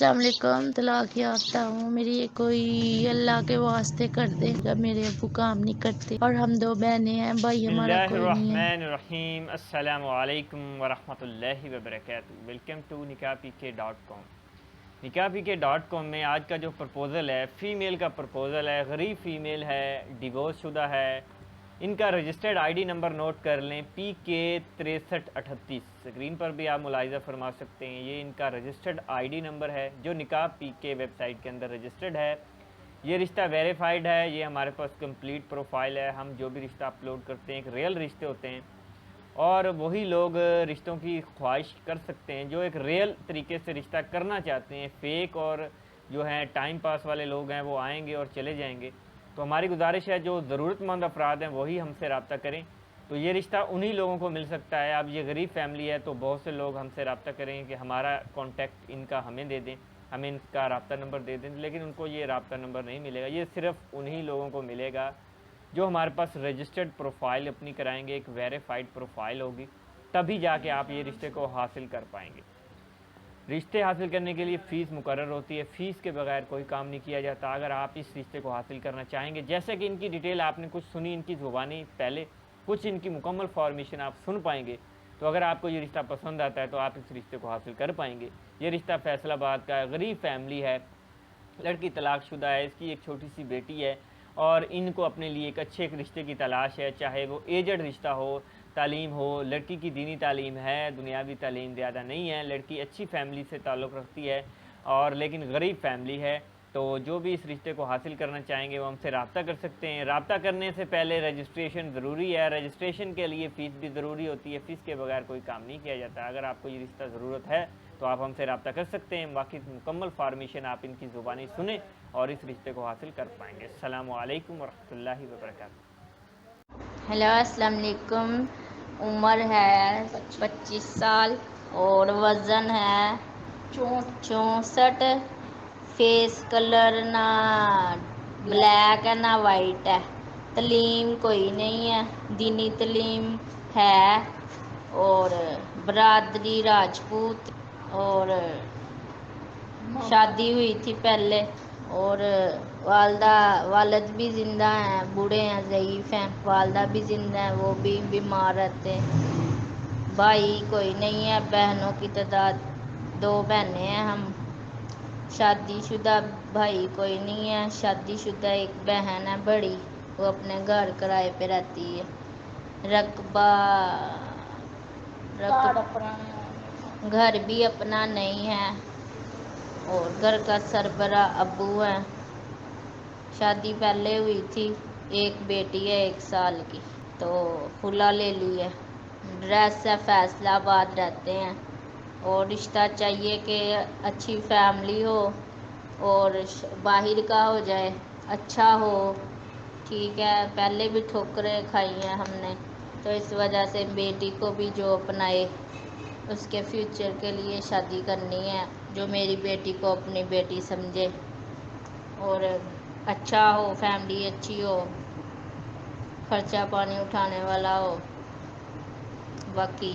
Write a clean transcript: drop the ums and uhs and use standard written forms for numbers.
السلام علیکم، طلاق یافتہ ہوں۔ میری یہ کوئی اللہ کے واسطے کر دے گا، میرے ابو کام نہیں کرتے اور ہم دو بہنیں ہیں، بھائی بسم ہمارا اللہ کوئی نہیں ہے۔ الرحمن الرحیم۔ السلام علیکم ورحمۃ اللہ وبرکاتہ۔ Welcome to نکاح.pk.com۔ نکاح.pk.com میں آج کا جو پرپوزل ہے، فیمیل کا پرپوزل ہے، غریب فیمیل ہے، ڈیورس شدہ ہے۔ ان کا registered ID number note کر لیں، PK6338۔ اسکرین پر بھی آپ ملاحظہ فرما سکتے ہیں، یہ ان کا رجسٹرڈ آئی ڈی نمبر ہے جو نکاح PK ویب سائٹ کے اندر رجسٹرڈ ہے۔ یہ رشتہ ویریفائڈ ہے، یہ ہمارے پاس کمپلیٹ پروفائل ہے۔ ہم جو بھی رشتہ اپلوڈ کرتے ہیں ایک ریئل رشتے ہوتے ہیں، اور وہی لوگ رشتوں کی خواہش کر سکتے ہیں جو ایک ریئل طریقے سے رشتہ کرنا چاہتے ہیں۔ فیک اور جو ہیں ٹائم پاس والے لوگ ہیں وہ آئیں گے اور چلے جائیں گے۔ تو ہماری گزارش ہے جو ضرورت مند افراد ہیں وہی ہم سے رابطہ کریں، تو یہ رشتہ انہی لوگوں کو مل سکتا ہے۔ اب یہ غریب فیملی ہے تو بہت سے لوگ ہم سے رابطہ کریں کہ ہمارا کانٹیکٹ ان کا ہمیں دے دیں، ہمیں ان کا رابطہ نمبر دے دیں، لیکن ان کو یہ رابطہ نمبر نہیں ملے گا۔ یہ صرف انہی لوگوں کو ملے گا جو ہمارے پاس رجسٹرڈ پروفائل اپنی کرائیں گے، ایک ویریفائڈ پروفائل ہوگی، تبھی جا کے آپ یہ رشتے کو حاصل کر پائیں گے۔ رشتے حاصل کرنے کے لیے فیس مقرر ہوتی ہے، فیس کے بغیر کوئی کام نہیں کیا جاتا۔ اگر آپ اس رشتے کو حاصل کرنا چاہیں گے، جیسے کہ ان کی ڈیٹیل آپ نے کچھ سنی، ان کی زبانی پہلے کچھ ان کی مکمل فارمیشن آپ سن پائیں گے، تو اگر آپ کو یہ رشتہ پسند آتا ہے تو آپ اس رشتے کو حاصل کر پائیں گے۔ یہ رشتہ فیصل آباد کا ہے، غریب فیملی ہے، لڑکی طلاق شدہ ہے، اس کی ایک چھوٹی سی بیٹی ہے، اور ان کو اپنے لیے ایک اچھے رشتے کی تلاش ہے، چاہے وہ ایجڈ رشتہ ہو، تعلیم ہو۔ لڑکی کی دینی تعلیم ہے، دنیاوی تعلیم زیادہ نہیں ہے، لڑکی اچھی فیملی سے تعلق رکھتی ہے اور لیکن غریب فیملی ہے۔ تو جو بھی اس رشتے کو حاصل کرنا چاہیں گے وہ ہم سے رابطہ کر سکتے ہیں۔ رابطہ کرنے سے پہلے رجسٹریشن ضروری ہے، رجسٹریشن کے لیے فیس بھی ضروری ہوتی ہے، فیس کے بغیر کوئی کام نہیں کیا جاتا۔ اگر آپ کو یہ رشتہ ضرورت ہے تو آپ ہم سے رابطہ کر سکتے ہیں، باقی مکمل فارمیشن آپ ان کی زبانی سنیں اور اس رشتے کو حاصل کر پائیں گے۔ السلام علیکم ورحمۃ اللہ وبرکاتہ۔ ہیلو، السلام علیکم۔ عمر ہے 25 سال اور وزن ہے 64۔ فیس کلر نہ بلیک ہے نہ وائٹ ہے۔ تعلیم کوئی نہیں ہے، دینی تعلیم ہے، اور برادری راجپوت، اور شادی ہوئی تھی پہلے، اور والد بھی زندہ ہیں، بوڑھے ہیں، ضعیف ہیں۔ والدہ بھی زندہ ہیں، وہ بھی بیمار رہتے ہیں۔ بھائی کوئی نہیں ہے، بہنوں کی تعداد 2 بہنیں ہیں ہم۔ شادی شدہ بھائی کوئی نہیں ہے، شادی شدہ ایک بہن ہے بڑی، وہ اپنے گھر کرائے پہ رہتی ہے۔ گھر بھی اپنا نہیں ہے، اور گھر کا سربراہ ابو ہے۔ شادی پہلے ہوئی تھی، ایک بیٹی ہے 1 سال کی، تو خلا لے لی ہے۔ ایڈریس ہے فیصل آباد رہتے ہیں، اور رشتہ چاہیے کہ اچھی فیملی ہو اور باہر کا ہو جائے، اچھا ہو، ٹھیک ہے۔ پہلے بھی ٹھوکریں کھائی ہیں ہم نے، تو اس وجہ سے بیٹی کو بھی جو اپنائے، اس کے فیوچر کے لیے شادی کرنی ہے، جو میری بیٹی کو اپنی بیٹی سمجھے، اور اچھا ہو، فیملی اچھی ہو، خرچہ پانی اٹھانے والا ہو، باقی